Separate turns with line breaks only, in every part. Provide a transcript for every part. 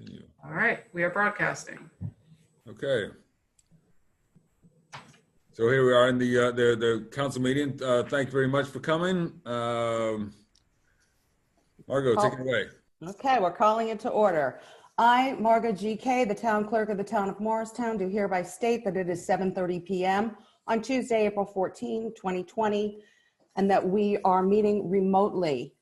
Continue.
All right, we are broadcasting.
Okay. So here we are in the council meeting. Thank you very much for coming. Margot, take it away.
Okay, we're calling it to order. I, Margot G.K., the town clerk of the town of Morristown, do hereby state that it is 7:30 p.m. on Tuesday, April 14, 2020, and that we are meeting remotely.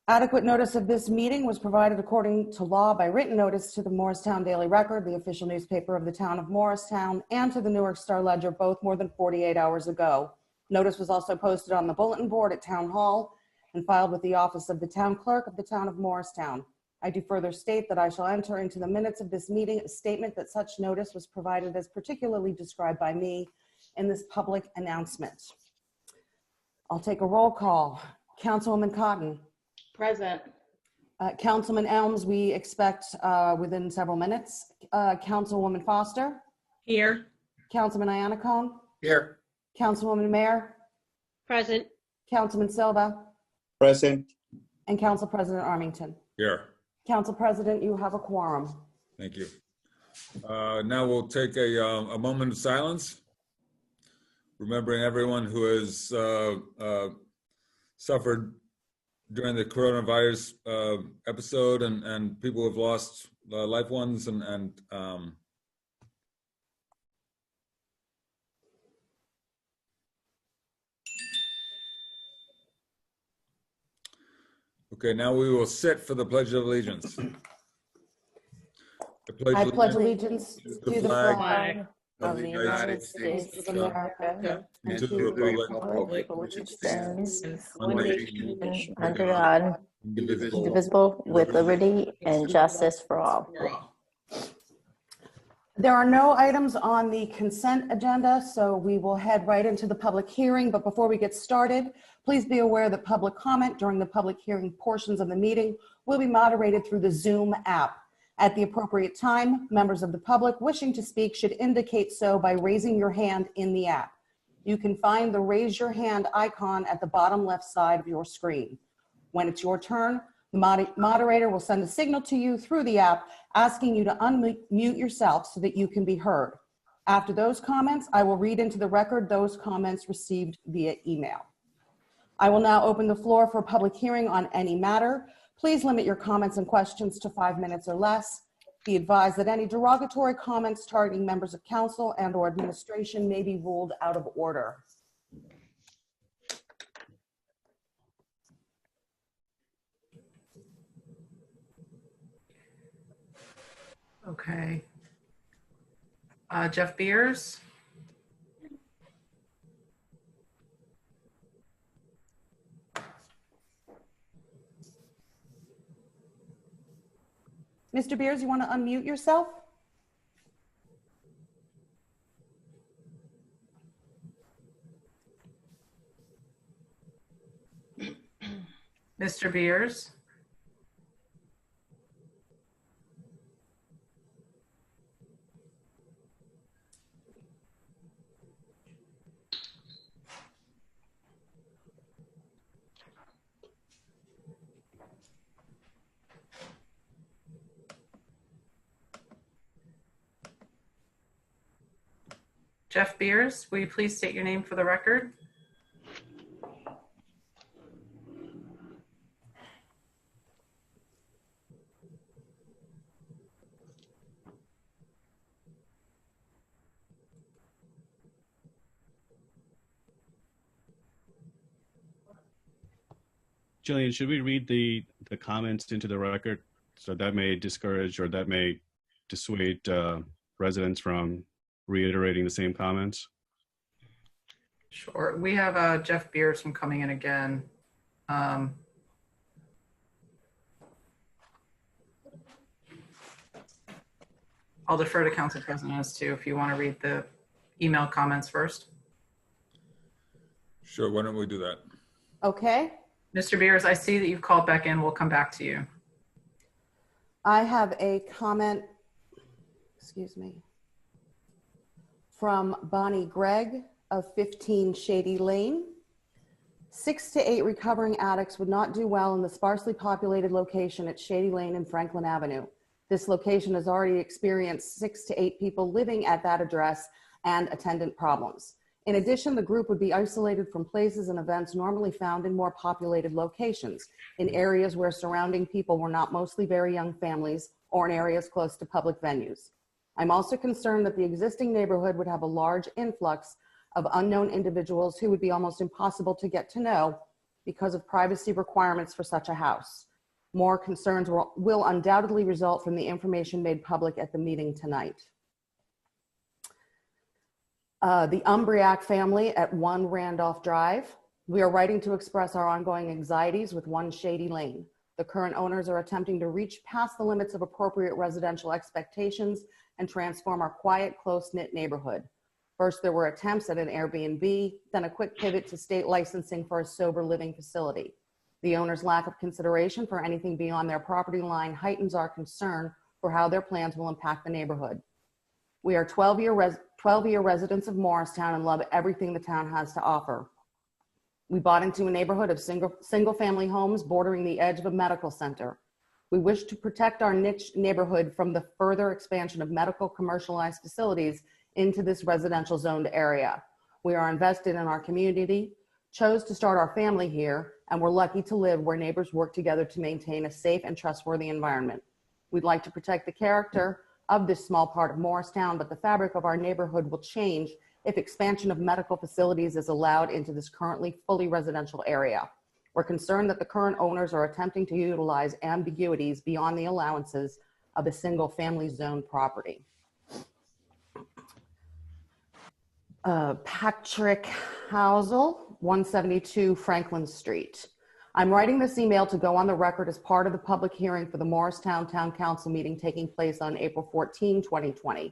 Adequate notice of this meeting was provided according to law by written notice to the Morristown Daily Record, the official newspaper of the town of Morristown, and to the Newark Star Ledger, both more than 48 hours ago. Notice was also posted on the bulletin board at Town Hall and filed with the office of the town clerk of the town of Morristown. I do further state that I shall enter into the minutes of this meeting a statement that such notice was provided as particularly described by me in this public announcement. I'll take a roll call. Councilwoman Cotton.
Present.
Councilman Elms, we expect within several minutes. Councilwoman Foster.
Here.
Councilman Iannacone.
Here.
Councilwoman Mayer.
Present.
Councilman Silva.
Present.
And Council President Armington.
Here.
Council President, you have a quorum.
Thank you. Now we'll take a moment of silence, remembering everyone who has suffered during the coronavirus episode and people who have lost loved ones and okay, now we will sit for the Pledge of Allegiance.
I pledge allegiance
to
to the flag
of the United States
of America
and to the republic
for which it stands,
one
one
nation,
nation, under God,
indivisible.
indivisible, with liberty and justice for all.
There are no items on the consent agenda, so we will head right into the public hearing. But before we get started, please be aware that public comment during the public hearing portions of the meeting will be moderated through the Zoom app. At the appropriate time, members of the public wishing to speak should indicate so by raising your hand in the app. You can find the raise your hand icon at the bottom left side of your screen. When it's your turn, the moderator will send a signal to you through the app asking you to unmute yourself so that you can be heard. After those comments, I will read into the record those comments received via email. I will now open the floor for a public hearing on any matter. Please limit your comments and questions to 5 minutes or less. Be advised that any derogatory comments targeting members of council and/or administration may be ruled out of order.
Okay. Jeff Beers.
Mr. Beers, you want to unmute yourself?
Mr. Beers. Jeff Beers, will you please state your name for the record?
Jillian, should we read the comments into the record? So that may discourage or that may dissuade residents from reiterating the same comments.
Sure. We have Jeff Beers from coming in again. I'll defer to Council President as to if you want to read the email comments first.
Sure, why don't we do that?
Okay.
Mr. Beers, I see that you've called back in. We'll come back to you.
I have a comment, excuse me, from Bonnie Gregg of 15 Shady Lane. 6 to 8 recovering addicts would not do well in the sparsely populated location at Shady Lane and Franklin Avenue. This location has already experienced 6 to 8 people living at that address and attendant problems. In addition, the group would be isolated from places and events normally found in more populated locations, in areas where surrounding people were not mostly very young families or in areas close to public venues. I'm also concerned that the existing neighborhood would have a large influx of unknown individuals who would be almost impossible to get to know because of privacy requirements for such a house. More concerns will undoubtedly result from the information made public at the meeting tonight. The Umbriac family at 1 Randolph Drive. We are writing to express our ongoing anxieties with 1 Shady Lane. The current owners are attempting to reach past the limits of appropriate residential expectations and transform our quiet, close-knit neighborhood. First, there were attempts at an Airbnb, then a quick pivot to state licensing for a sober living facility. The owner's lack of consideration for anything beyond their property line heightens our concern for how their plans will impact the neighborhood. We are 12-year residents of Morristown and love everything the town has to offer. We bought into a neighborhood of single-family homes bordering the edge of a medical center. We wish to protect our niche neighborhood from the further expansion of medical commercialized facilities into this residential zoned area. We are invested in our community, chose to start our family here, and we're lucky to live where neighbors work together to maintain a safe and trustworthy environment. We'd like to protect the character of this small part of Morristown, but the fabric of our neighborhood will change if expansion of medical facilities is allowed into this currently fully residential area. We're concerned that the current owners are attempting to utilize ambiguities beyond the allowances of a single family zone property. Patrick Housel, 172 Franklin Street. I'm writing this email to go on the record as part of the public hearing for the Morristown Town Council meeting taking place on April 14, 2020.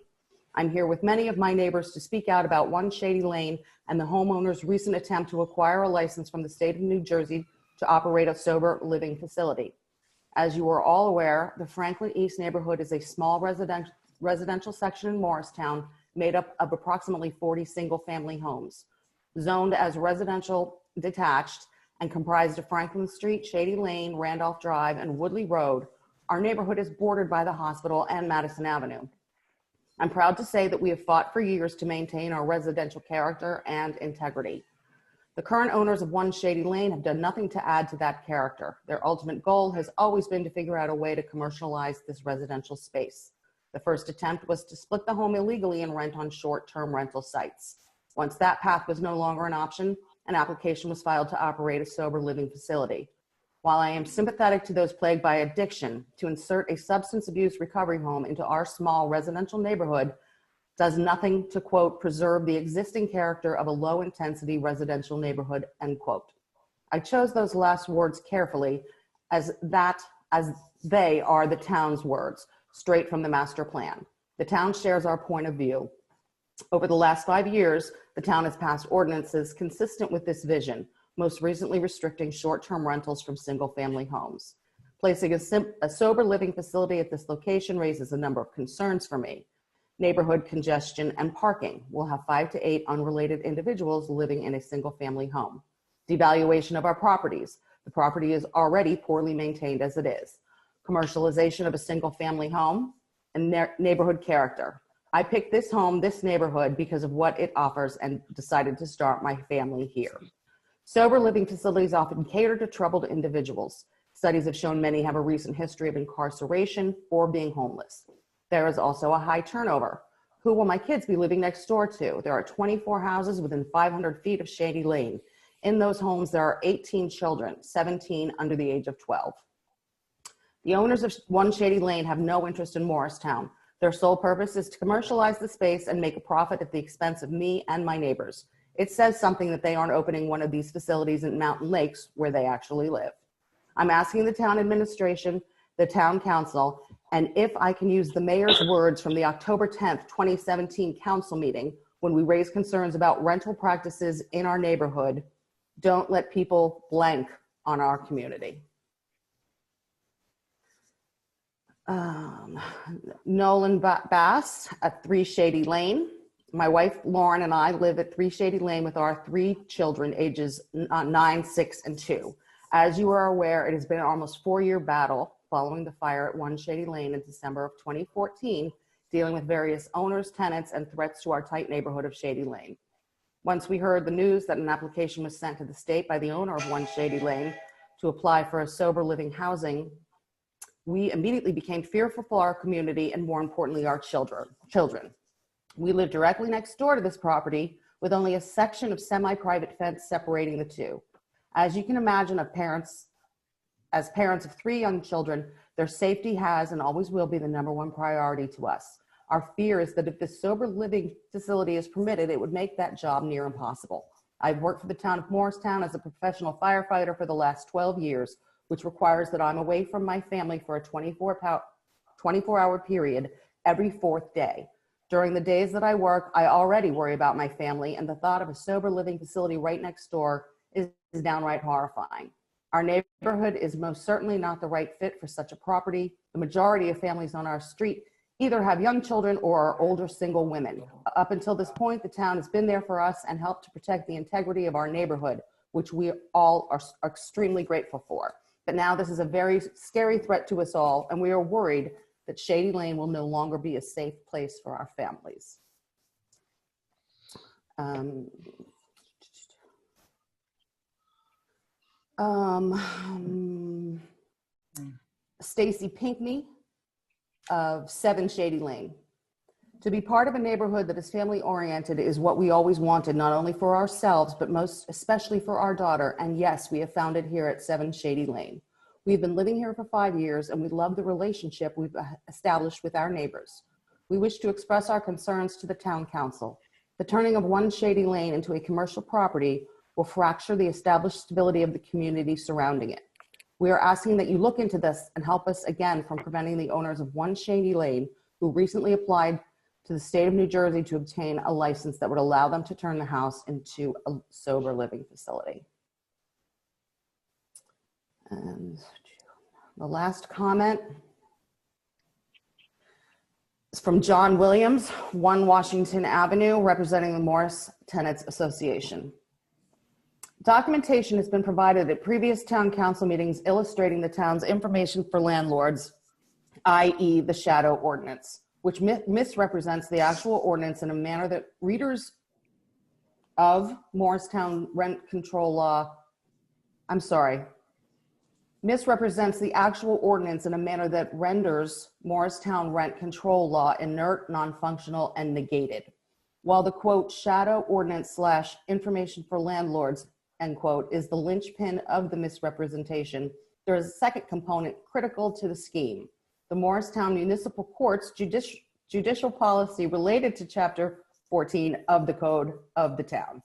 I'm here with many of my neighbors to speak out about 1 Shady Lane and the homeowner's recent attempt to acquire a license from the state of New Jersey to operate a sober living facility. As you are all aware, the Franklin East neighborhood is a small residential section in Morristown made up of approximately 40 single-family homes. Zoned as residential detached and comprised of Franklin Street, Shady Lane, Randolph Drive, and Woodley Road, our neighborhood is bordered by the hospital and Madison Avenue. I'm proud to say that we have fought for years to maintain our residential character and integrity. The current owners of 1 Shady Lane have done nothing to add to that character. Their ultimate goal has always been to figure out a way to commercialize this residential space. The first attempt was to split the home illegally and rent on short-term rental sites. Once that path was no longer an option, an application was filed to operate a sober living facility. While I am sympathetic to those plagued by addiction, to insert a substance abuse recovery home into our small residential neighborhood does nothing to, quote, preserve the existing character of a low-intensity residential neighborhood, end quote. I chose those last words carefully as they are the town's words, straight from the master plan. The town shares our point of view. Over the last 5 years, the town has passed ordinances consistent with this vision, most recently restricting short-term rentals from single-family homes. Placing a sober living facility at this location raises a number of concerns for me. Neighborhood congestion and parking. We'll have 5 to 8 unrelated individuals living in a single-family home. Devaluation of our properties. The property is already poorly maintained as it is. Commercialization of a single-family home and neighborhood character. I picked this home, this neighborhood, because of what it offers and decided to start my family here. Sober living facilities often cater to troubled individuals. Studies have shown many have a recent history of incarceration or being homeless. There is also a high turnover. Who will my kids be living next door to? There are 24 houses within 500 feet of Shady Lane. In those homes, there are 18 children, 17 under the age of 12. The owners of 1 Shady Lane have no interest in Morristown. Their sole purpose is to commercialize the space and make a profit at the expense of me and my neighbors. It says something that they aren't opening one of these facilities in Mountain Lakes where they actually live. I'm asking the town administration, the town council, and if I can use the mayor's words from the October 10th, 2017 council meeting, when we raised concerns about rental practices in our neighborhood, don't let people blank on our community. Nolan Bass at 3 Shady Lane. My wife, Lauren, and I live at 3 Shady Lane with our 3 children, ages 9, 6, and 2. As you are aware, it has been an almost 4-year battle following the fire at 1 Shady Lane in December of 2014, dealing with various owners, tenants, and threats to our tight neighborhood of Shady Lane. Once we heard the news that an application was sent to the state by the owner of 1 Shady Lane to apply for a sober living housing, we immediately became fearful for our community and, more importantly, our children. We live directly next door to this property with only a section of semi-private fence separating the two. As you can imagine, as parents of 3 young children, their safety has and always will be the #1 priority to us. Our fear is that if this sober living facility is permitted, it would make that job near impossible. I've worked for the town of Morristown as a professional firefighter for the last 12 years, which requires that I'm away from my family for a 24-hour period every 4th day. During the days that I work, I already worry about my family, and the thought of a sober living facility right next door is downright horrifying. Our neighborhood is most certainly not the right fit for such a property. The majority of families on our street either have young children or are older single women. Up until this point, the town has been there for us and helped to protect the integrity of our neighborhood, which we all are extremely grateful for. But now this is a very scary threat to us all, and we are worried that Shady Lane will no longer be a safe place for our families. Stacy Pinkney of 7 Shady Lane. To be part of a neighborhood that is family oriented is what we always wanted, not only for ourselves, but most especially for our daughter. And yes, we have found it here at 7 Shady Lane. We've been living here for 5 years and we love the relationship we've established with our neighbors. We wish to express our concerns to the town council. The turning of 1 Shady Lane into a commercial property will fracture the established stability of the community surrounding it. We are asking that you look into this and help us again from preventing the owners of 1 Shady Lane, who recently applied to the state of New Jersey to obtain a license that would allow them to turn the house into a sober living facility. And the last comment is from John Williams, 1 Washington Avenue, representing the Morris Tenants Association. Documentation has been provided at previous town council meetings illustrating the town's information for landlords, i.e. the shadow ordinance, which misrepresents the actual ordinance in a manner that readers of Morristown rent control law, misrepresents the actual ordinance in a manner that renders Morristown rent control law inert, non-functional, and negated. While the quote shadow ordinance / information for landlords end quote is the linchpin of the misrepresentation, there is a second component critical to the scheme. The Morristown Municipal Court's judicial policy related to Chapter 14 of the Code of the town.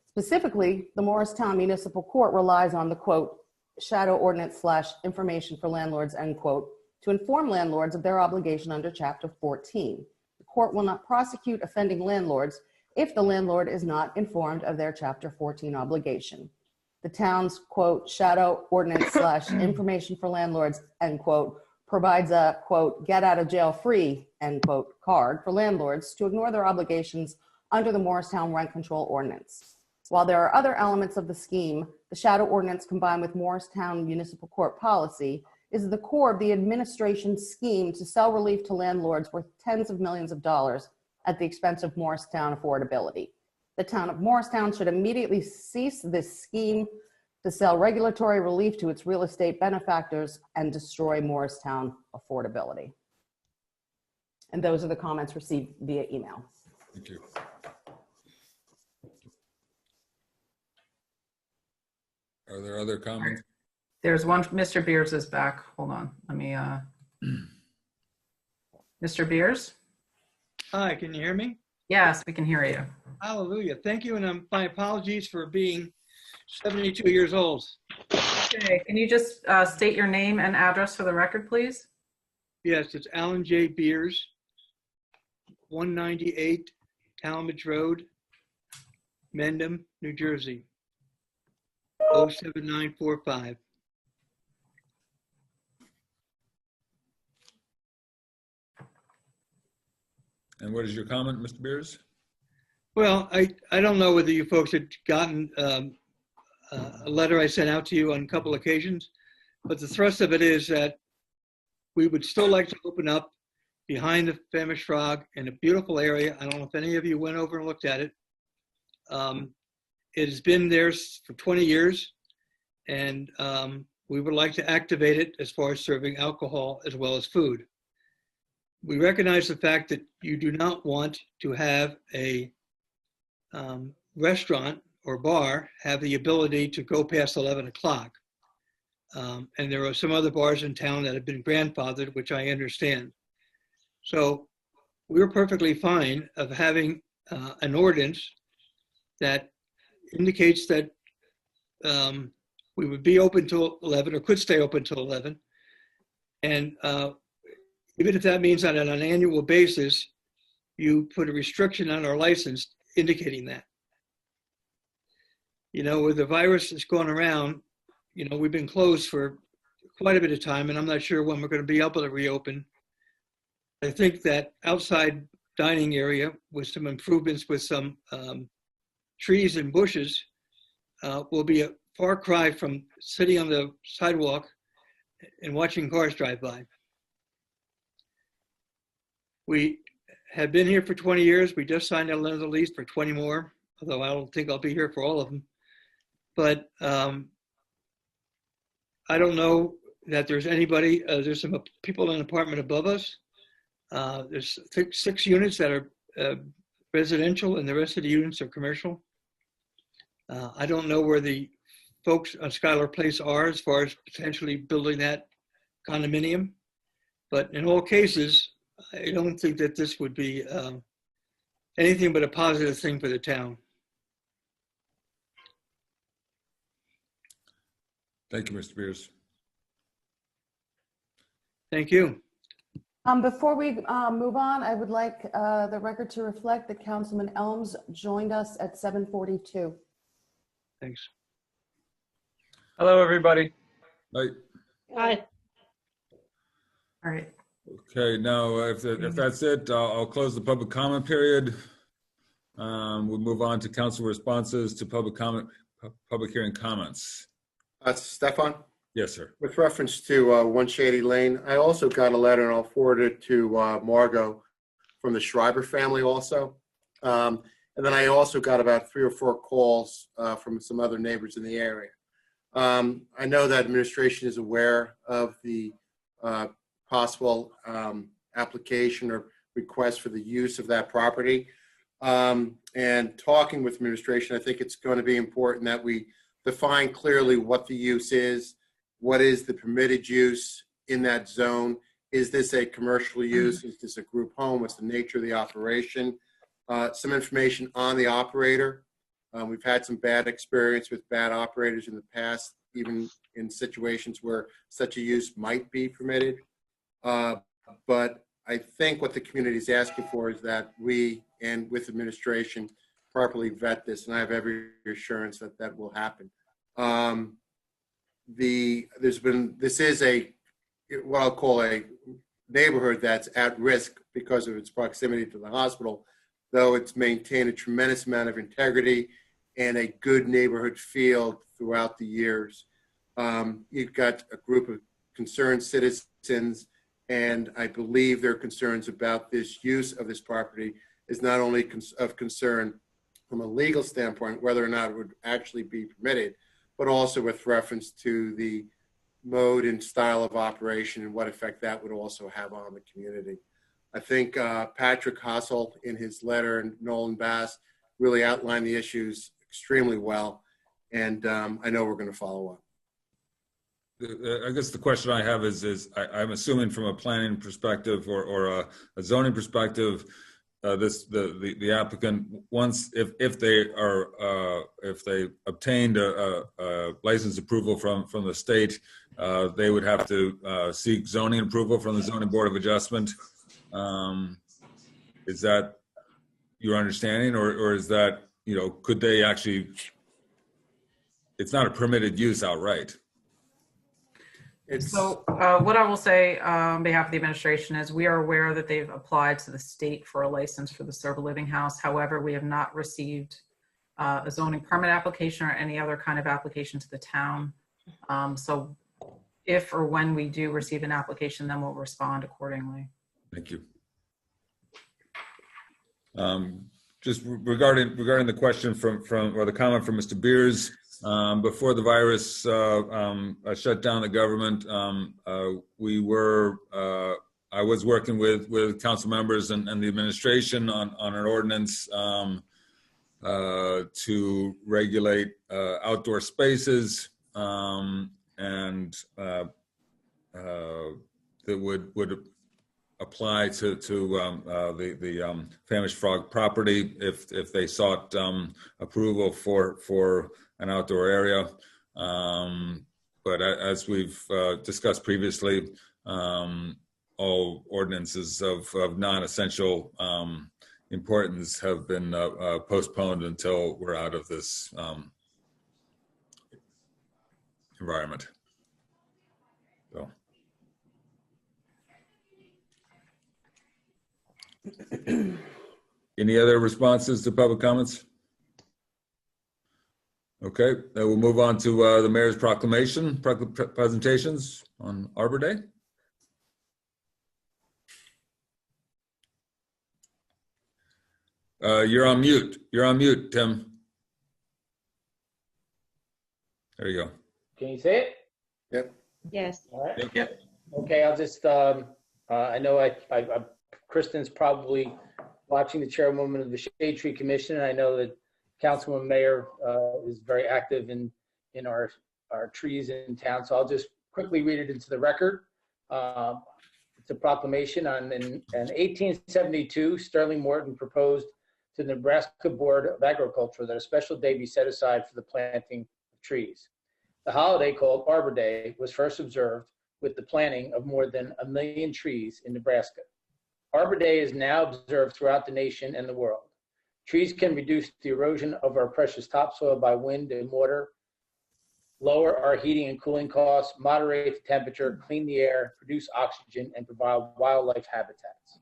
Specifically, the Morristown Municipal Court relies on the quote shadow ordinance / information for landlords end quote to inform landlords of their obligation under Chapter 14. The court will not prosecute offending landlords if the landlord is not informed of their Chapter 14 obligation. The town's quote shadow ordinance / information for landlords end quote provides a quote get out of jail free end quote card for landlords to ignore their obligations under the Morristown rent control ordinance. While there are other elements of the scheme, the shadow ordinance combined with Morristown Municipal Court policy is the core of the administration's scheme to sell relief to landlords worth tens of millions of dollars at the expense of Morristown affordability. The town of Morristown should immediately cease this scheme to sell regulatory relief to its real estate benefactors and destroy Morristown affordability. And those are the comments received via email.
Thank you. Are there other comments?
There's one, Mr. Beers is back. Hold on, let me, Mr. Beers?
Hi, can you hear me?
Yes, we can hear you.
Hallelujah. Thank you, and my apologies for being 72 years old.
Okay, can you just state your name and address for the record, please?
Yes, it's Alan J. Beers, 198 Talmadge Road, Mendham, New Jersey, 07945.
And what is your comment, Mr. Beers?
Well, I don't know whether you folks had gotten a letter I sent out to you on a couple occasions, but the thrust of it is that we would still like to open up behind the Famished Frog in a beautiful area. I don't know if any of you went over and looked at it. It has been there for 20 years, and we would like to activate it as far as serving alcohol as well as food. We recognize the fact that you do not want to have a restaurant or bar have the ability to go past 11 o'clock. And there are some other bars in town that have been grandfathered, which I understand. So we're perfectly fine of having an ordinance that indicates that we would be open till 11 or could stay open till 11. And even if that means that on an annual basis, you put a restriction on our license indicating that. You know, with the virus that's going around, you know, we've been closed for quite a bit of time, and I'm not sure when we're going to be able to reopen. I think that outside dining area with some improvements with some trees and bushes will be a far cry from sitting on the sidewalk and watching cars drive by. We have been here for 20 years. We just signed another lease for 20 more, although I don't think I'll be here for all of them. But I don't know that there's anybody, there's some people in an apartment above us. There's 6 units that are residential and the rest of the units are commercial. I don't know where the folks on Schuyler Place are as far as potentially building that condominium. But in all cases, I don't think that this would be anything but a positive thing for the town.
Thank you, Mr. Beers.
Thank you.
Before we move on, I would like the record to reflect that Councilman Elms joined us at 7:42.
Thanks.
Hello, everybody.
Right.
Aye.
All right.
Okay, now if that's it, I'll close the public comment period. We'll move on to council responses to public hearing comments.
Stefan,
Yes, sir.
with reference to 1 Shady Lane, I also got a letter, and I'll forward it to Margot from the Schreiber family also. And then I also got about 3 or 4 calls from some other neighbors in the area. I know that administration is aware of the possible application or request for the use of that property. And talking with administration, I think it's going to be important that we define clearly what the use is, what is the permitted use in that zone. Is this a commercial use? Is this a group home? What's the nature of the operation? Some information on the operator. We've had some bad experience with bad operators in the past, even in situations where such a use might be permitted. But I think what the community is asking for is that we, and with administration, properly vet this, and I have every assurance that that will happen. This is what I'll call a neighborhood that's at risk because of its proximity to the hospital, though it's maintained a tremendous amount of integrity and a good neighborhood feel throughout the years. You've got a group of concerned citizens, and I believe their concerns about this use of this property is not only of concern from a legal standpoint, whether or not it would actually be permitted, but also with reference to the mode and style of operation and what effect that would also have on the community. I think Patrick Hassel in his letter and Nolan Bass really outlined the issues extremely well, and I know we're going to follow up.
I guess the question I have is I'm assuming from a planning perspective or a zoning perspective, the applicant, once if they obtained a license approval from the state, they would have to seek zoning approval from the Zoning Board of Adjustment. Is that your understanding, or is that, could they actually? It's not a permitted use outright.
So what I will say on behalf of the administration is we are aware that they've applied to the state for a license for the Serve a Living House. However, we have not received a zoning permit application or any other kind of application to the town. So if or when we do receive an application, then we'll respond accordingly.
Thank you. Just regarding the question from or the comment from Mr. Beers, before the virus shut down the government, I was working with council members and the administration on an ordinance to regulate outdoor spaces and that would apply to the Famished Frog property if they sought approval for an outdoor area. But as we've discussed previously, all ordinances of non-essential importance have been postponed until we're out of this environment. So. Any other responses to public comments? Okay, then we'll move on to the mayor's proclamation presentations on Arbor Day. You're on mute. You're on mute, Tim. There you go.
Can you see it?
Yep.
Yes.
All right.
Yep.
Okay, I'll just, I know Kristen's probably watching, the chairwoman of the Shade Tree Commission, and I know that Councilwoman Mayer is very active in our trees in town, so I'll just quickly read it into the record. It's a proclamation in 1872, Sterling Morton proposed to the Nebraska Board of Agriculture that a special day be set aside for the planting of trees. The holiday, called Arbor Day, was first observed with the planting of more than 1 million trees in Nebraska. Arbor Day is now observed throughout the nation and the world. Trees can reduce the erosion of our precious topsoil by wind and water, lower our heating and cooling costs, moderate the temperature, clean the air, produce oxygen, and provide wildlife habitats.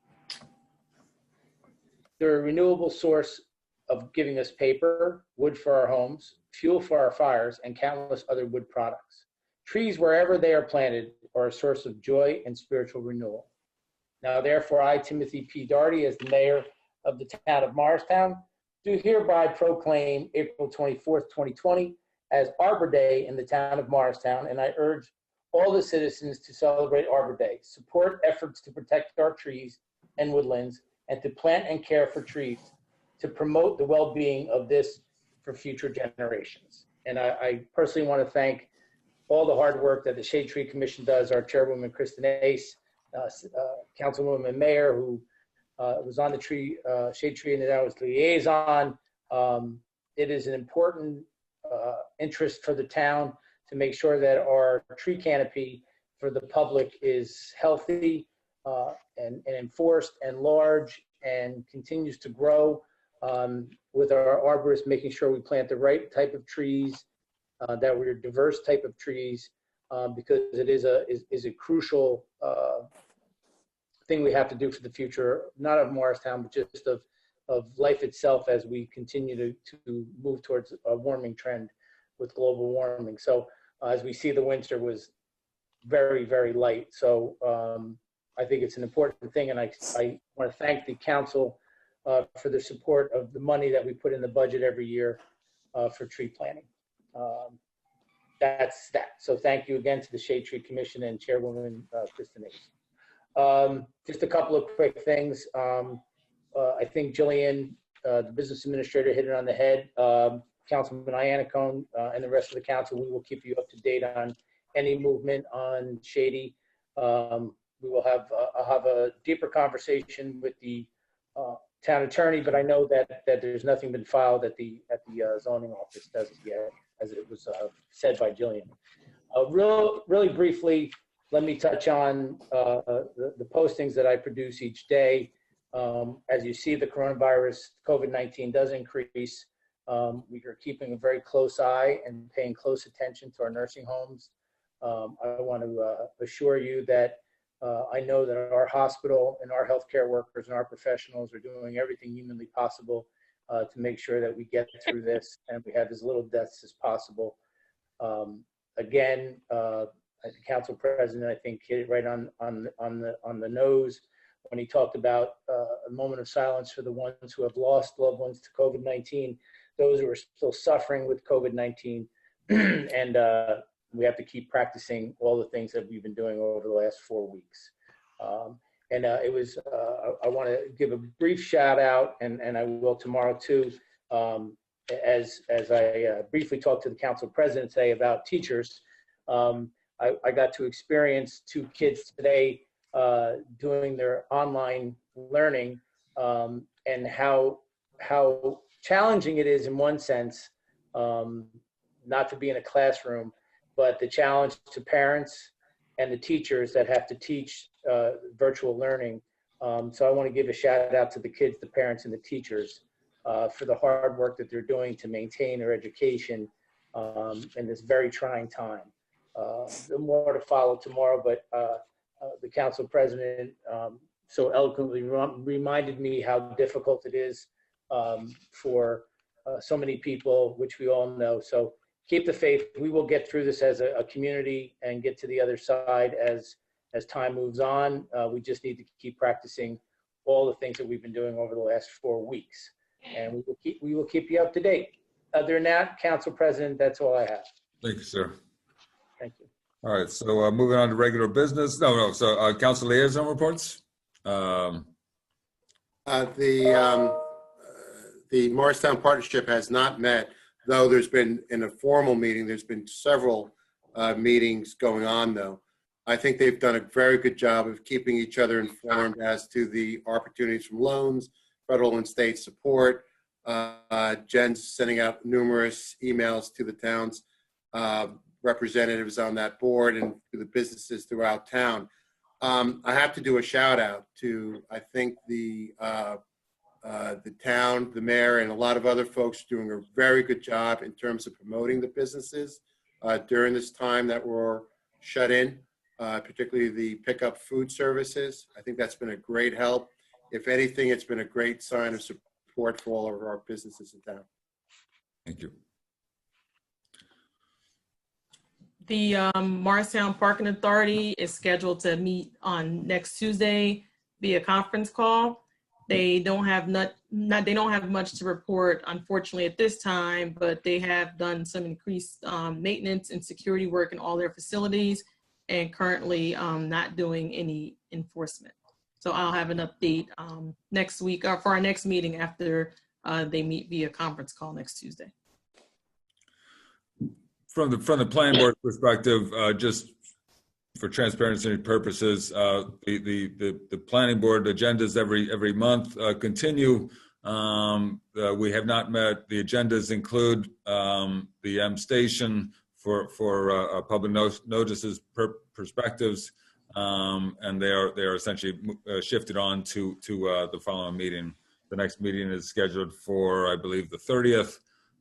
They're a renewable source of giving us paper, wood for our homes, fuel for our fires, and countless other wood products. Trees, wherever they are planted, are a source of joy and spiritual renewal. Now, therefore, I, Timothy P. Daugherty, as the mayor of the town of Morristown, do hereby proclaim April 24th, 2020 as Arbor Day in the town of Morristown, and I urge all the citizens to celebrate Arbor Day, support efforts to protect our trees and woodlands, and to plant and care for trees to promote the well-being of this for future generations. And I personally want to thank all the hard work that the Shade Tree Commission does, our chairwoman, Kristen Ace, Councilwoman Mayer, who was on the Shade Tree and I was liaison. It is an important interest for the town to make sure that our tree canopy for the public is healthy and enforced and large and continues to grow, with our arborists making sure we plant the right type of trees, that we're a diverse type of trees, because it is a crucial thing we have to do for the future, not of Morristown, but just of life itself as we continue to move towards a warming trend with global warming. So as we see, the winter was very, very light. So I think it's an important thing, and I want to thank the council for the support of the money that we put in the budget every year for tree planting. That's that. So thank you again to the Shade Tree Commission and Chairwoman Kristen Ace. Just a couple of quick things. I think Jillian, the business administrator, hit it on the head. Councilman Iannacone and the rest of the council, we will keep you up to date on any movement on Shady. We will I'll have a deeper conversation with the town attorney, but I know that there's nothing been filed at the zoning office as of yet, as it was said by Jillian. Really briefly, let me touch on the postings that I produce each day. As you see, the coronavirus, COVID-19 does increase. We are keeping a very close eye and paying close attention to our nursing homes. I want to assure you that I know that our hospital and our healthcare workers and our professionals are doing everything humanly possible to make sure that we get through this and we have as little deaths as possible. Again, the council president, I think, hit it right on the nose when he talked about a moment of silence for the ones who have lost loved ones to COVID-19, those who are still suffering with COVID-19, and we have to keep practicing all the things that we've been doing over the last 4 weeks. It was, I want to give a brief shout out, and I will tomorrow too, as I briefly talked to the council president today about teachers. I got to experience 2 kids today doing their online learning, and how challenging it is in one sense, not to be in a classroom, but the challenge to parents and the teachers that have to teach virtual learning. So I want to give a shout out to the kids, the parents, and the teachers for the hard work that they're doing to maintain their education in this very trying time. More to follow tomorrow, but the council president so eloquently reminded me how difficult it is for so many people, which we all know. So keep the faith. We will get through this as a community and get to the other side as time moves on. We just need to keep practicing all the things that we've been doing over the last 4 weeks, and we will keep you up to date. Other than that, Council President, that's all I have.
Thank you, sir.
Thank you.
All right, so moving on to regular business. So council liaison reports.
The Morristown Partnership has not met, though there's been, in a formal meeting, there's been several meetings going on, though. I think they've done a very good job of keeping each other informed as to the opportunities from loans, federal and state support. Jen's sending out numerous emails to the town's representatives on that board and to the businesses throughout town. I have to do a shout out to, I think, the town, the mayor, and a lot of other folks doing a very good job in terms of promoting the businesses during this time that we're shut in, particularly the pickup food services. I think that's been a great help. If anything, it's been a great sign of support for all of our businesses in town.
Thank you.
The Morristown Parking Authority is scheduled to meet on next Tuesday via conference call. They don't have they don't have much to report, unfortunately, at this time, but they have done some increased maintenance and security work in all their facilities, and currently not doing any enforcement. So I'll have an update next week or for our next meeting after they meet via conference call next Tuesday.
From the planning board perspective, just for transparency purposes, the planning board agendas every month continue. We have not met. The agendas include the M station for public notices perspectives, and they are essentially shifted on to the following meeting. The next meeting is scheduled for, I believe, the 30th.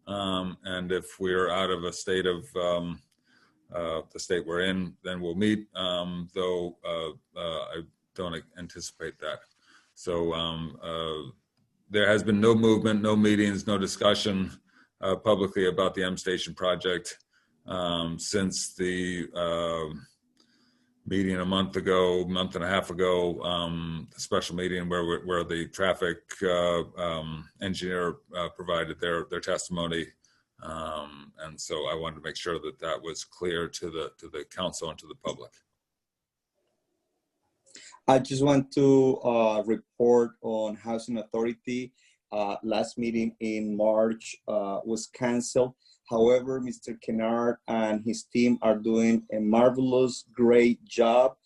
And if we're out of a state of the state we're in, then we'll meet, though I don't anticipate that. So there has been no movement, no meetings, no discussion publicly about the M Station project since the meeting a month and a half ago, the special meeting where the traffic engineer provided their testimony, and so I wanted to make sure that that was clear to the council and to the public.
I just want to report on Housing Authority. Last meeting in March was canceled. However, Mr. Kennard and his team are doing a marvelous, great job.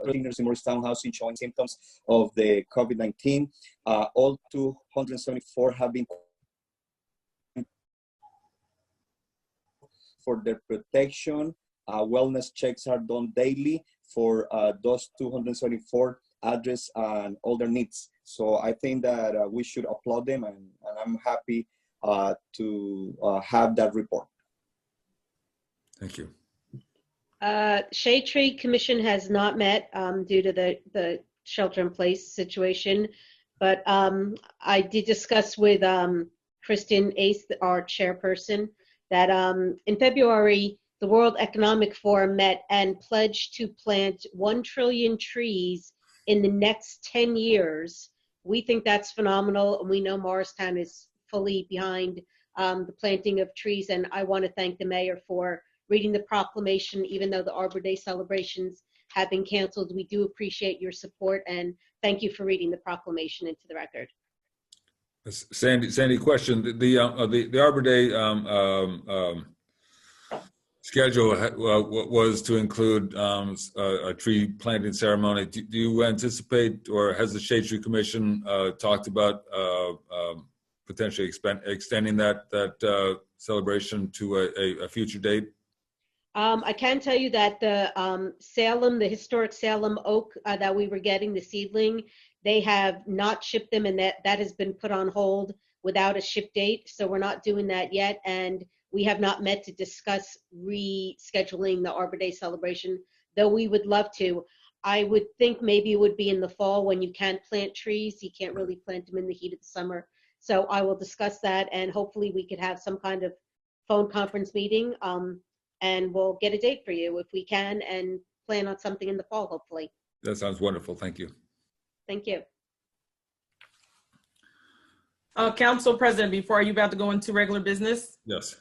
In Morristown housing showing symptoms of the COVID-19. All 274 have been for their protection. Wellness checks are done daily for those 274 address and all their needs. So I think that we should applaud them, and I'm happy to have that report.
Thank you.
Shade Tree Commission has not met due to the shelter-in-place situation, but I did discuss with Kristen Ace, our chairperson, that in February, the World Economic Forum met and pledged to plant 1 trillion trees in the next 10 years. We think that's phenomenal, and we know Morristown is fully behind the planting of trees. And I want to thank the mayor for reading the proclamation, even though the Arbor Day celebrations have been canceled. We do appreciate your support, and thank you for reading the proclamation into the record.
Sandy, question: the Arbor Day schedule was to include a tree planting ceremony. Do you anticipate, or has the Shade Tree Commission talked about potentially extending that celebration to a future date?
I can tell you that the historic Salem oak that we were getting, the seedling, they have not shipped them, and that has been put on hold without a ship date. So we're not doing that yet. And we have not met to discuss rescheduling the Arbor Day celebration, though we would love to. I would think maybe it would be in the fall when you can't plant trees. You can't really plant them in the heat of the summer. So I will discuss that, and hopefully we could have some kind of phone conference meeting, and we'll get a date for you if we can, and plan on something in the fall, hopefully.
That sounds wonderful. Thank you.
Thank you.
Council President, before you about to go into regular business?
Yes.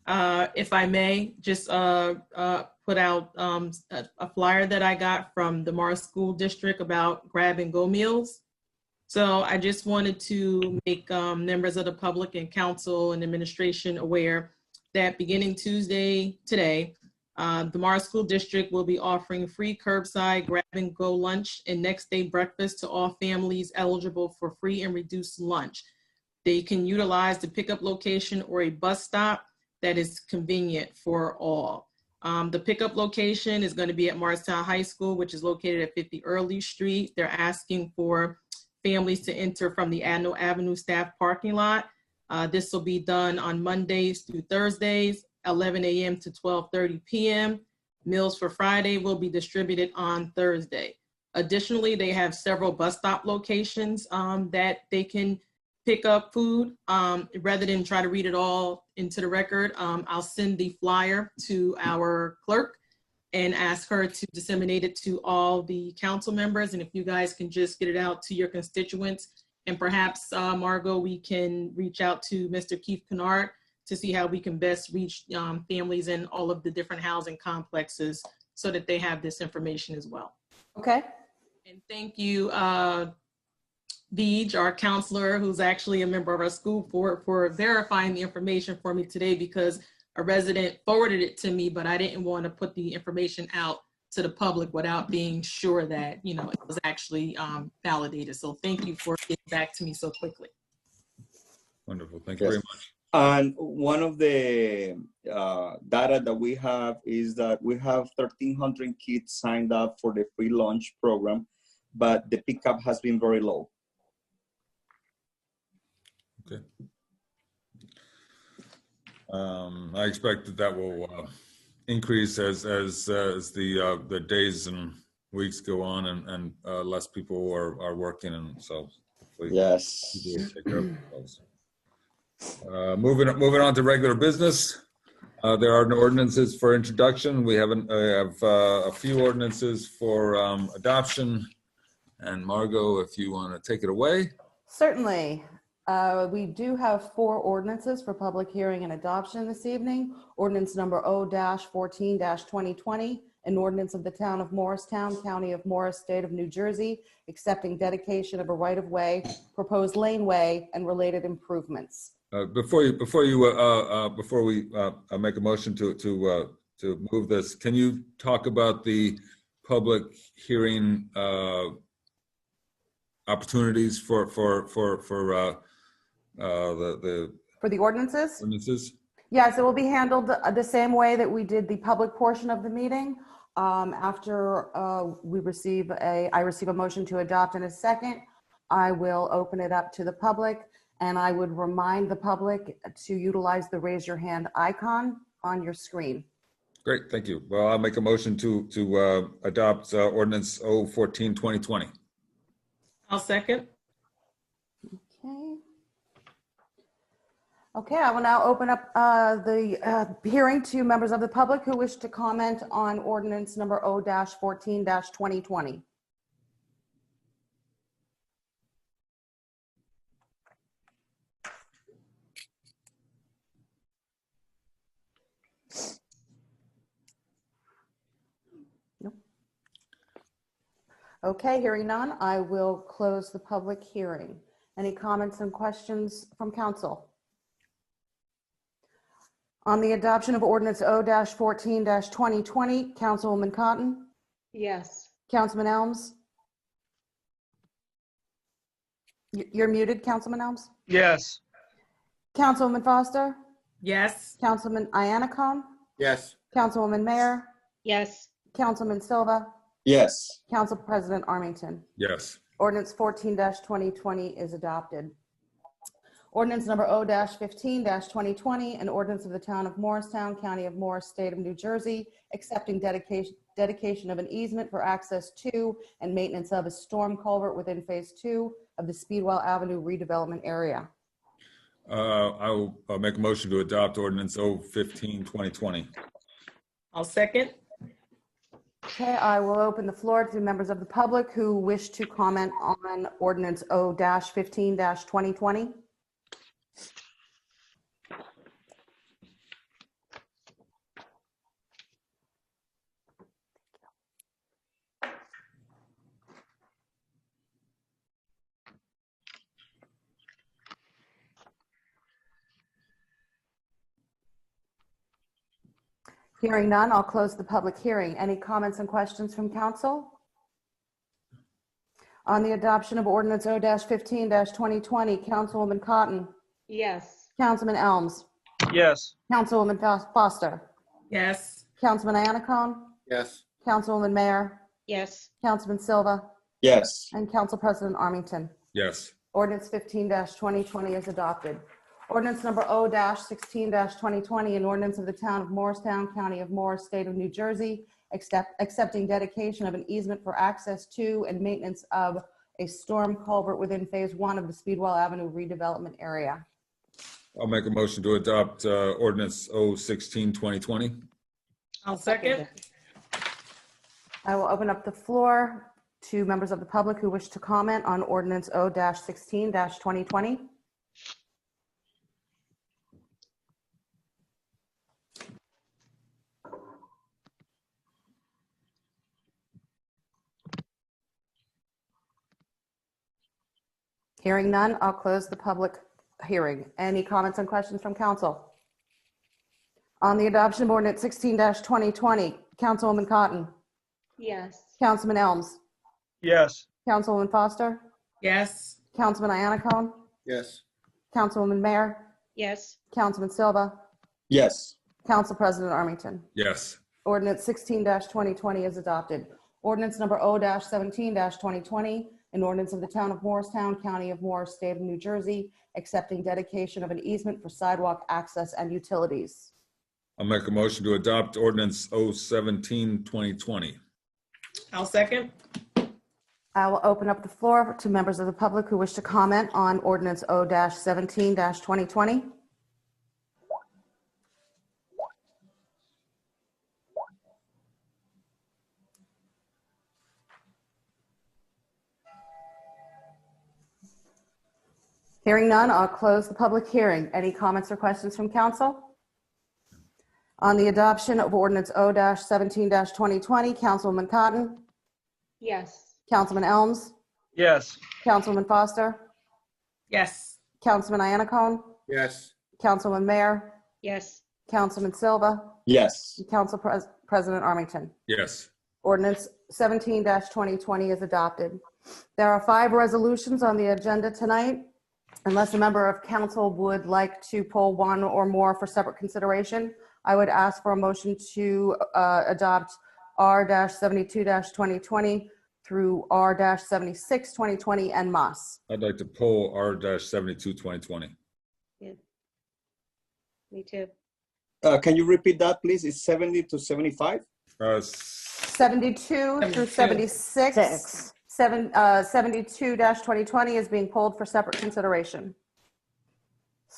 If I may, just put out a flyer that I got from the Morris School District about grab and go meals. So I just wanted to make members of the public and council and administration aware that beginning Tuesday, today, the Morris School District will be offering free curbside grab and go lunch and next day breakfast to all families eligible for free and reduced lunch. They can utilize the pickup location or a bus stop that is convenient for all. The pickup location is going to be at Morristown High School, which is located at 50 Early Street. They're asking for families to enter from the Adno Avenue staff parking lot. This will be done on Mondays through Thursdays, 11 a.m. to 12:30 p.m. Meals for Friday will be distributed on Thursday. Additionally, they have several bus stop locations that they can pick up food. Rather than try to read it all into the record, I'll send the flyer to our clerk and ask her to disseminate it to all the council members. And if you guys can just get it out to your constituents, and perhaps, Margot, we can reach out to Mr. Keith Kennard to see how we can best reach families in all of the different housing complexes so that they have this information as well.
Okay.
And thank you, Deej, our counselor, who's actually a member of our school board, for verifying the information for me today, because a resident forwarded it to me, but I didn't want to put the information out to the public without being sure that, you know, it was actually validated. So thank you for getting back to me so quickly.
Wonderful. Thank you very much.
And one of the data that we have is that we have 1,300 kids signed up for the free lunch program, but the pickup has been very low.
Okay. I expect that will increase as the days and weeks go on, and less people are working, and so
yes.
people will take care of themselves. Moving on to regular business. There are no ordinances for introduction. We have a few ordinances for adoption. And Margot, if you want to take it away.
Certainly. We do have 4 ordinances for public hearing and adoption this evening. Ordinance number O-14-2020, an ordinance of the town of Morristown, county of Morris, state of New Jersey, accepting dedication of a right-of-way, proposed laneway, and related improvements.
Before we make a motion to move this, can you talk about the public hearing opportunities for
the ordinances?
Ordinances?
Yes, it will be handled the same way that we did the public portion of the meeting. After I receive a motion to adopt in a second, I will open it up to the public, and I would remind the public to utilize the raise your hand icon on your screen.
Great, thank you. Well, I'll make a motion to adopt ordinance O-14-2020.
I'll second.
Okay. Okay, I will now open up the hearing to members of the public who wish to comment on ordinance number O-14-2020. Nope. Okay, hearing none, I will close the public hearing. Any comments and questions from council? On the adoption of ordinance O-14-2020, Councilwoman Cotton,
Yes.
Councilman Elms? You're muted, Councilman Elms?
Yes.
Councilwoman Foster?
Yes.
Councilman Iannicone?
Yes.
Councilwoman Mayer?
Yes.
Councilman Silva?
Yes.
Council President Armington?
Yes.
Ordinance 14-2020 is adopted. Ordinance number O-15-2020, an ordinance of the town of Morristown, county of Morris, state of New Jersey, accepting dedication of an easement for access to and maintenance of a storm culvert within phase 2 of the Speedwell Avenue redevelopment area.
I will make a motion to adopt ordinance O-15-2020.
I'll second.
Okay, I will open the floor to members of the public who wish to comment on ordinance O-15-2020. Hearing none, I'll close the public hearing. Any comments and questions from council? On the adoption of ordinance O-15-2020, Councilwoman Cotton,
Yes.
Councilman Elms,
Yes.
Councilwoman Foster,
Yes.
Councilman Iannicone,
Yes.
Councilwoman Mayer,
Yes.
Councilman Silva,
Yes.
and Council President Armington.
Yes.
Ordinance 15-2020 is adopted. Ordinance number O-16-2020, an ordinance of the town of Morristown, county of Morris, state of New Jersey, accepting dedication of an easement for access to and maintenance of a storm culvert within phase 1 of the Speedwell Avenue redevelopment area.
I'll make a motion to adopt ordinance O-16-2020.
I'll second.
I will open up the floor to members of the public who wish to comment on ordinance O-16-2020. Hearing none, I'll close the public hearing. Any comments and questions from council? On the adoption of ordinance 16-2020, Councilwoman Cotton,
Yes.
Councilman Elms,
Yes.
Councilwoman Foster,
Yes.
Councilman Iannicone,
Yes.
Councilwoman Mayer,
Yes.
Councilman Silva,
Yes.
Council President Armington.
Yes.
Ordinance 16-2020 is adopted. Ordinance number O-17-2020, an ordinance of the town of Morristown, county of Morris, state of New Jersey, accepting dedication of an easement for sidewalk access and utilities.
I'll make a motion to adopt ordinance O-17-2020.
I'll second.
I will open up the floor to members of the public who wish to comment on ordinance O-17-2020. Hearing none, I'll close the public hearing. Any comments or questions from council? On the adoption of ordinance O-17-2020, Councilwoman Cotton,
Yes.
Councilman Elms,
Yes.
Councilwoman Foster,
Yes.
Councilman Iannicone,
Yes.
Councilwoman Mayer,
Yes.
Councilman Silva,
Yes.
and Council President Armington.
Yes.
Ordinance 17-2020 is adopted. There are 5 resolutions on the agenda tonight. Unless a member of council would like to pull one or more for separate consideration, I would ask for a motion to adopt R-72-2020 through R-76-2020 and MOS.
I'd like to pull R-72-2020.
Me too.
Can you repeat that, please? It's 70 to 75?
72 through 76. 72-2020 is being pulled for separate consideration.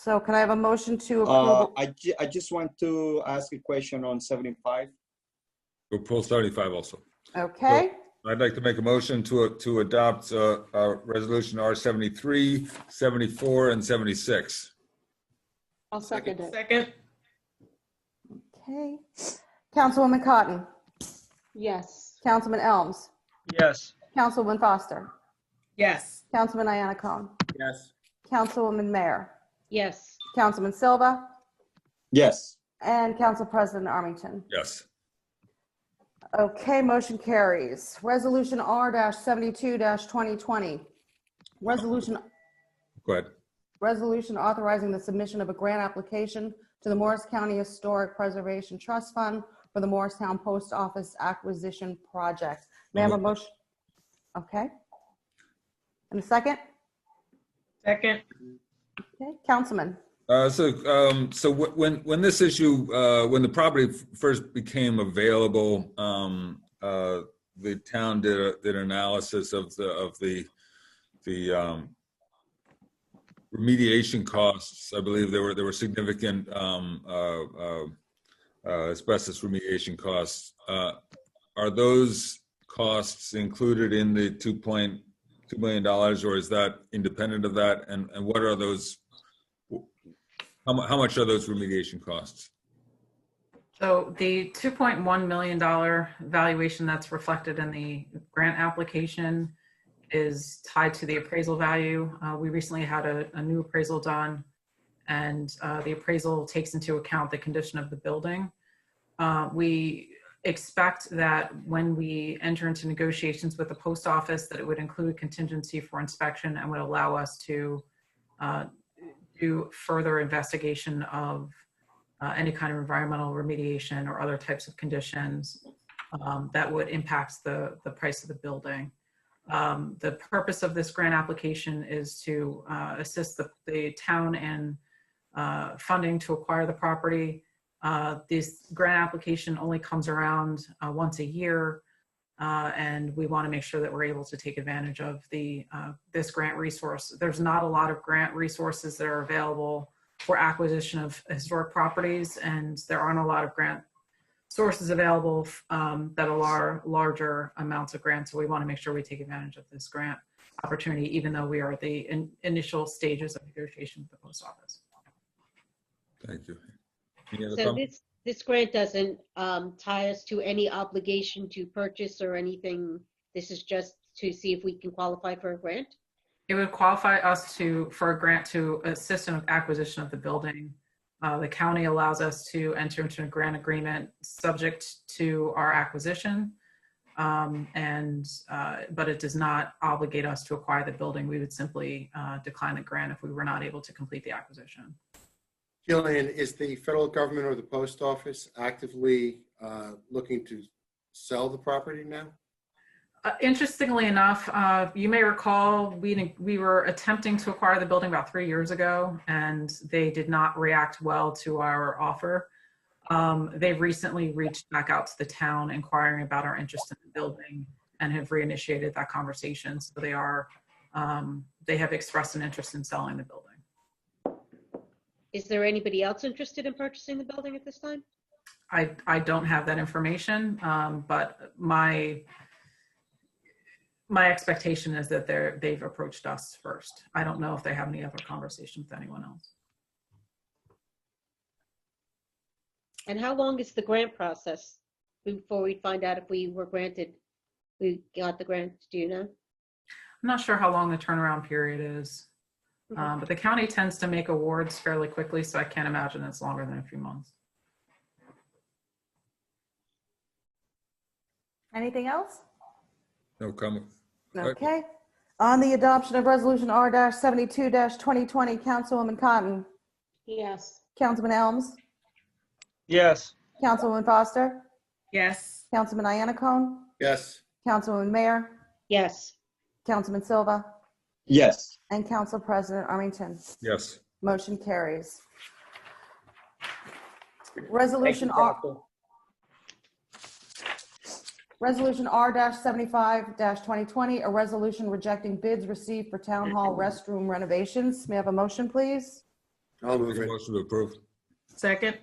So can I have a motion to approve?
I just want to ask a question on 75.
We'll pull 75 also.
Okay,
I'd like to make a motion to adopt Resolution R73, 74, and 76.
I'll second it.
Second.
okay. Councilwoman Cotton,
Yes.
Councilman Elms,
Yes.
Councilwoman Foster,
Yes.
Councilman Iannaccone,
Yes.
Councilwoman Mayer,
Yes.
Councilman Silva,
Yes.
and Council President Armington.
Yes.
Okay, motion carries. Resolution R-72-2020. Resolution
Go ahead.
Resolution authorizing the submission of a grant application to the Morris County Historic Preservation Trust Fund for the Morristown Post Office Acquisition Project. May I have a motion? Okay. And a second?
Second.
Okay, Councilman.
So when this issue, when the property first became available, the town did an analysis of the remediation costs. I believe there were significant asbestos remediation costs. Are those costs included in the $2.2 million, or is that independent of that? And what are those? How much are those remediation costs?
So the $2.1 million valuation that's reflected in the grant application is tied to the appraisal value. We recently had a new appraisal done, and the appraisal takes into account the condition of the building. We expect that when we enter into negotiations with the post office, that it would include contingency for inspection and would allow us to do further investigation of any kind of environmental remediation or other types of conditions that would impact the price of the building. The purpose of this grant application is to assist the town in funding to acquire the property. This grant application only comes around once a year, and we want to make sure that we're able to take advantage of this grant resource. There's not a lot of grant resources that are available for acquisition of historic properties, and there aren't a lot of grant sources available that are larger amounts of grants. So we want to make sure we take advantage of this grant opportunity, even though we are at the initial stages of negotiation with the post office.
Thank you. Any other
So
comments?
this grant doesn't tie us to any obligation to purchase or anything. This is just to see if we can qualify for a grant?
It would qualify us for a grant to assist in acquisition of the building. The county allows us to enter into a grant agreement subject to our acquisition, but it does not obligate us to acquire the building. We would simply decline the grant if we were not able to complete the acquisition.
Jillian, is the federal government or the post office actively looking to sell the property now?
Interestingly enough, you may recall we were attempting to acquire the building about 3 years ago, and they did not react well to our offer. They've recently reached back out to the town inquiring about our interest in the building and have reinitiated that conversation. So they have expressed an interest in selling the building.
Is there anybody else interested in purchasing the building at this time?
I don't have that information, but my expectation is that they've approached us first. I don't know if they have any other conversations with anyone else.
And how long is the grant process before we find out if we got the grant? Do you know?
I'm not sure how long the turnaround period is, but the county tends to make awards fairly quickly, so I can't imagine it's longer than a few months.
Anything else?
No comment.
Okay. On the adoption of Resolution R-72-2020, Councilwoman Cotton,
Yes.
Councilman Elms,
Yes.
Councilwoman Foster,
Yes.
Councilman Iannaccone,
Yes.
Councilwoman Mayer,
Yes.
Councilman Silva,
Yes.
and Council President Armington.
Yes.
Motion carries.
Thank
Resolution
you,
R.
Council.
Resolution R-75-2020, a resolution rejecting bids received for town hall restroom renovations. May I have a motion, please?
I'll move it.
Motion to approve.
Second.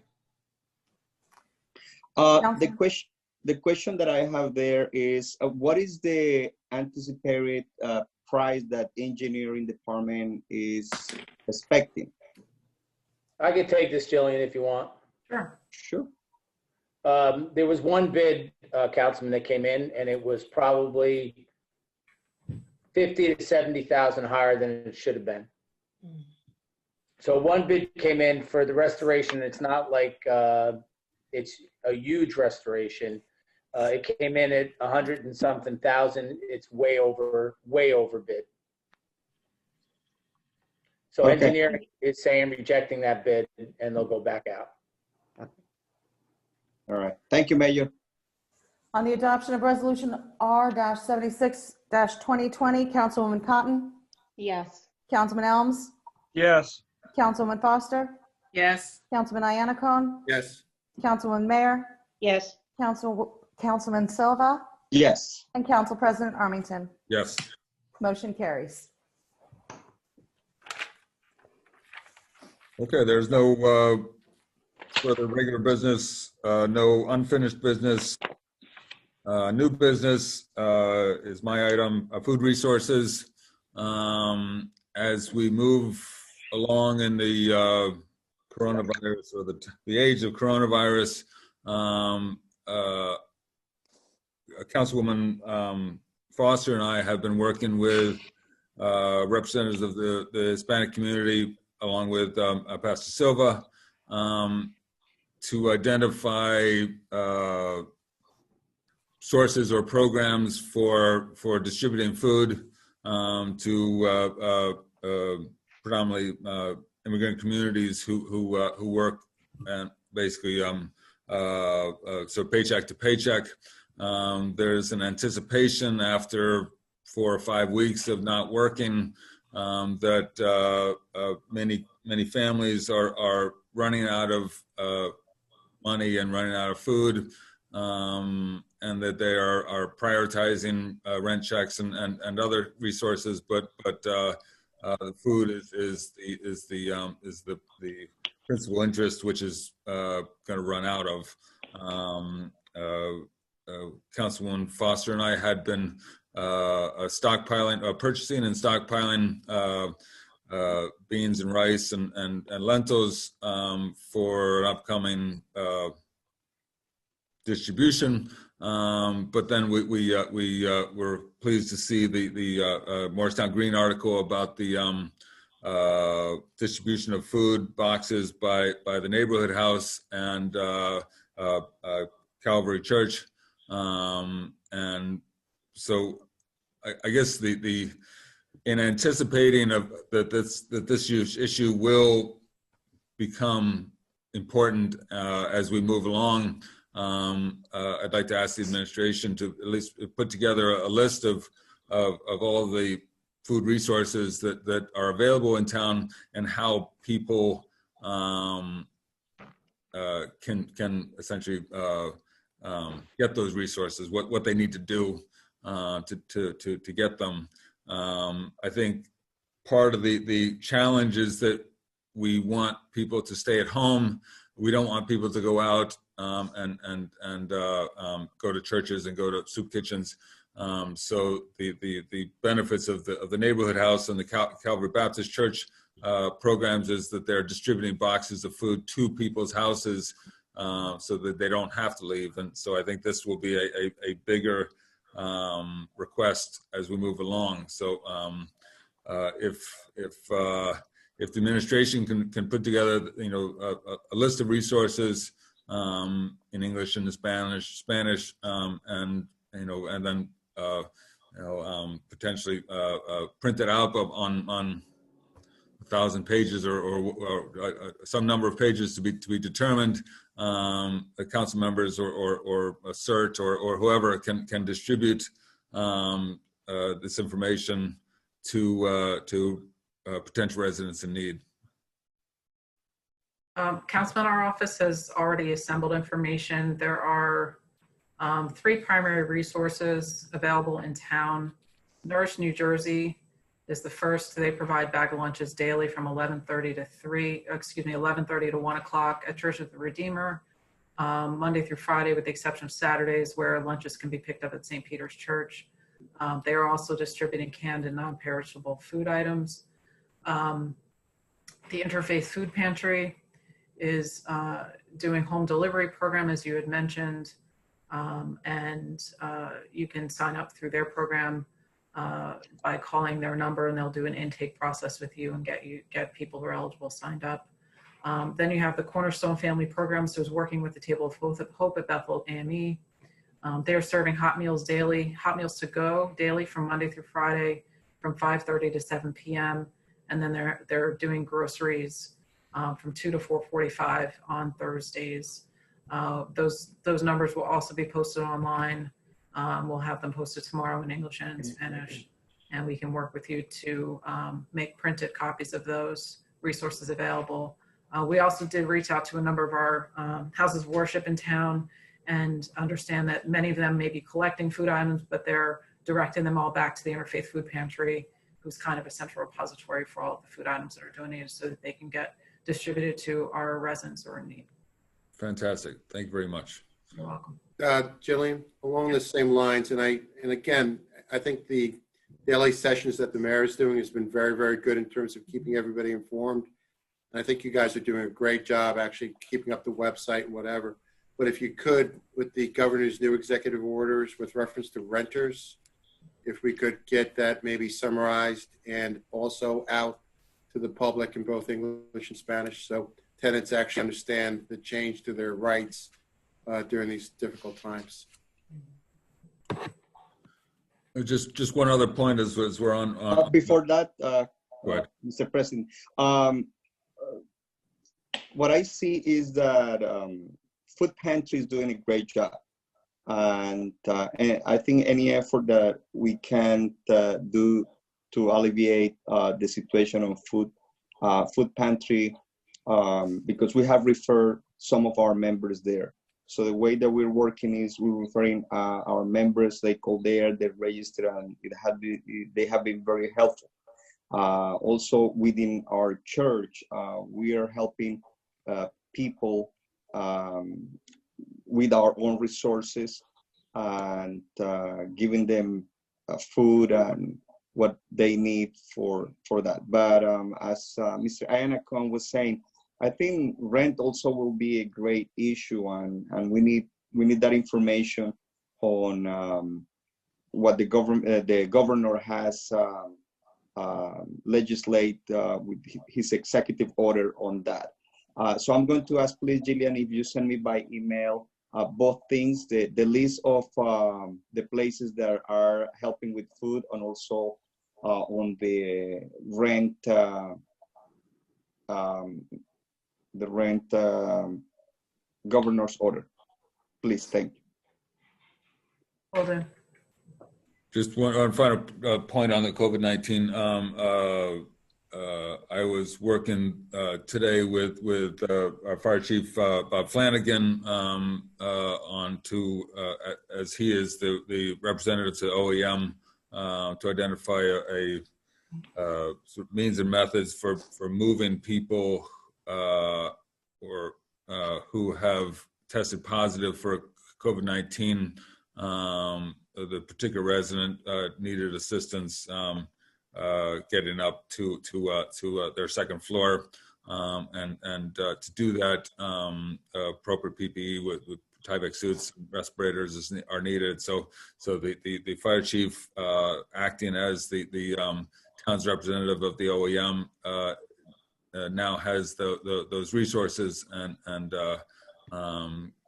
The question that I have there is, what is the anticipated price that engineering department is expecting?
I could take this, Jillian, if you want.
Sure.
Sure.
There was one bid, Councilman, that came in, and it was probably 50 to 70,000 higher than it should have been. So one bid came in for the restoration. It's not like it's a huge restoration. It came in at 100 and something thousand. It's way over bid. So
Okay.
engineering is saying rejecting that bid, and they'll go back out.
All right. Thank you, Mayor.
On the adoption of Resolution R-76-2020, Councilwoman Cotton,
Yes.
Councilman Elms,
Yes.
Councilwoman Foster,
Yes.
Councilman Iannicone,
Yes.
Councilwoman Mayer,
Yes.
Councilman Silva,
Yes.
and Council President Armington.
Yes.
Motion carries.
Okay, there's no further regular business, no unfinished business. New business is my item, food resources. As we move along in the coronavirus, or the age of coronavirus, Councilwoman Foster and I have been working with representatives of the Hispanic community, along with Pastor Silva, to identify sources or programs for distributing food to predominantly immigrant communities who work and basically so paycheck to paycheck. There's an anticipation after 4 or 5 weeks of not working that many families are running out of money and running out of food, and that they are prioritizing rent checks and other resources, but food is the principal interest, which is going to run out of. Councilwoman Foster and I had been purchasing and stockpiling beans and rice and lentils for an upcoming distribution. But then we were pleased to see the Morristown Green article about the distribution of food boxes by the neighborhood house and Calvary Church. And so I guess in anticipating that this issue will become important as we move along, I'd like to ask the administration to at least put together a list of all the food resources that are available in town and how people can essentially get those resources, what they need to do to get them. I think part of the challenge is that we want people to stay at home. We don't want people to go out and go to churches and go to soup kitchens. So the benefits of the neighborhood house and the Calvary Baptist Church programs is that they're distributing boxes of food to people's houses so that they don't have to leave. And so I think this will be a bigger request as we move along. So if the administration can put together, a list of resources in English and Spanish, and then potentially print it out on 1,000 pages or some number of pages to be determined. The council members or a CERT or whoever can distribute this information to potential residents in need.
Councilman, our office has already assembled information. There are 3 primary resources available in town: Nourish New Jersey, is the first. They provide bag of lunches daily from 11:30 to 1 o'clock at Church of the Redeemer, Monday through Friday, with the exception of Saturdays, where lunches can be picked up at St. Peter's Church. They are also distributing canned and non-perishable food items. The Interfaith Food Pantry is doing home delivery program, as you had mentioned, and you can sign up through their program by calling their number, and they'll do an intake process with you and get people who are eligible signed up. Then you have the Cornerstone Family Programs, who's working with the Table of Hope at Bethel AME. They're serving hot meals daily, hot meals to go daily from Monday through Friday from 5:30 to 7 p.m. And then they're doing groceries from 2 to 4:45 on Thursdays. Those numbers will also be posted online. We'll have them posted tomorrow in English and in Spanish, and we can work with you to make printed copies of those resources available. We also did reach out to a number of our houses of worship in town and understand that many of them may be collecting food items, but they're directing them all back to the Interfaith Food Pantry, who's kind of a central repository for all of the food items that are donated so that they can get distributed to our residents who are in need.
Fantastic. Thank you very much.
You're welcome.
Jillian, along the same lines, and again, I think the daily sessions that the mayor is doing has been very, very good in terms of keeping everybody informed. And I think you guys are doing a great job actually keeping up the website and whatever. But if you could, with the governor's new executive orders with reference to renters, if we could get that maybe summarized and also out to the public in both English and Spanish, so tenants actually understand the change to their rights during these difficult times.
Just one other point as we're on.
Before that,
Go ahead.
Mr. President, what I see is that Food Pantry is doing a great job. And I think any effort that we can do to alleviate the situation of Food Pantry, because we have referred some of our members there. So the way that we're working is we're referring our members. They call there, they register, and they have been very helpful. Also within our church, we are helping people with our own resources and giving them food and what they need for that. But as Mr. Iannacone was saying, I think rent also will be a great issue, and we need that information on what the governor has legislate with his executive order on that. So I'm going to ask, please, Jillian, if you send me by email both things, the list of the places that are helping with food, and also on the rent governor's order. Please, thank you.
Well done.
Just one final point on the COVID-19. I was working today with our fire chief, Bob Flanagan, as he is the representative to OEM, to identify a sort of means and methods for moving people who have tested positive for COVID-19. The particular resident needed assistance getting up to their second floor, and to do that, appropriate PPE with Tyvek suits, respirators are needed. So the fire chief, acting as the town's representative of the OEM, now has those resources and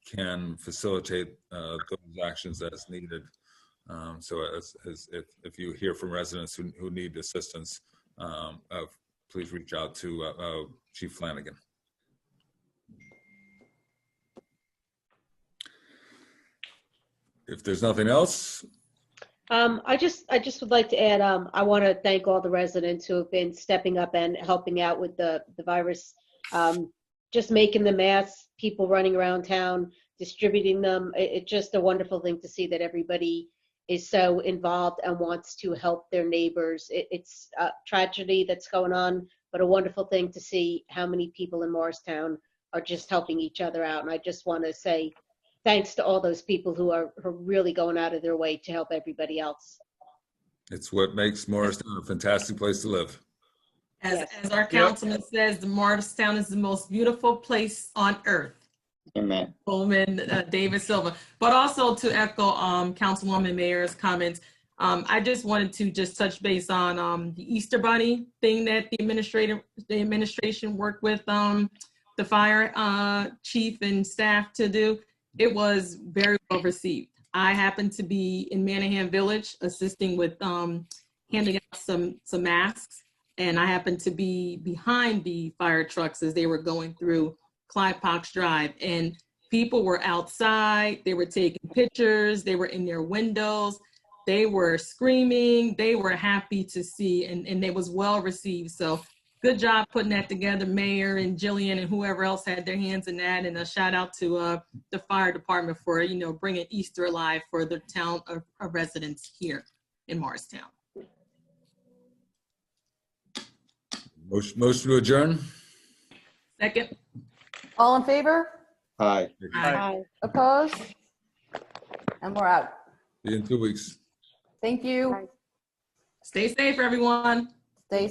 can facilitate those actions as needed. So if you hear from residents who need assistance, please reach out to Chief Flanagan. If there's nothing else.
I just would like to add, I want to thank all the residents who have been stepping up and helping out with the virus, just making the masks, people running around town, distributing them. It's just a wonderful thing to see that everybody is so involved and wants to help their neighbors. It's a tragedy that's going on, but a wonderful thing to see how many people in Morristown are just helping each other out. And I just want to say thanks to all those people who are really going out of their way to help everybody else.
It's what makes Morristown a fantastic place to live.
As our councilman says, the Morristown is the most beautiful place on earth.
Amen.
Coleman David Silva. But also to echo Councilwoman Mayor's comments, I just wanted to just touch base on the Easter Bunny thing that the administration worked with the fire chief and staff to do. It was very well received. I happened to be in Manahan Village assisting with handing out some masks, and I happened to be behind the fire trucks as they were going through Clyde Pox Drive, and people were outside, they were taking pictures, they were in their windows, they were screaming, they were happy to see, and it was well received. So good job putting that together, Mayor and Jillian and whoever else had their hands in that, and a shout out to the fire department for, you know, bringing Easter alive for the town of residents here in Morristown.
Motion to adjourn?
Second.
All in favor?
Aye.
Aye.
Opposed? And we're out.
See you in 2 weeks.
Thank you.
Stay safe, everyone.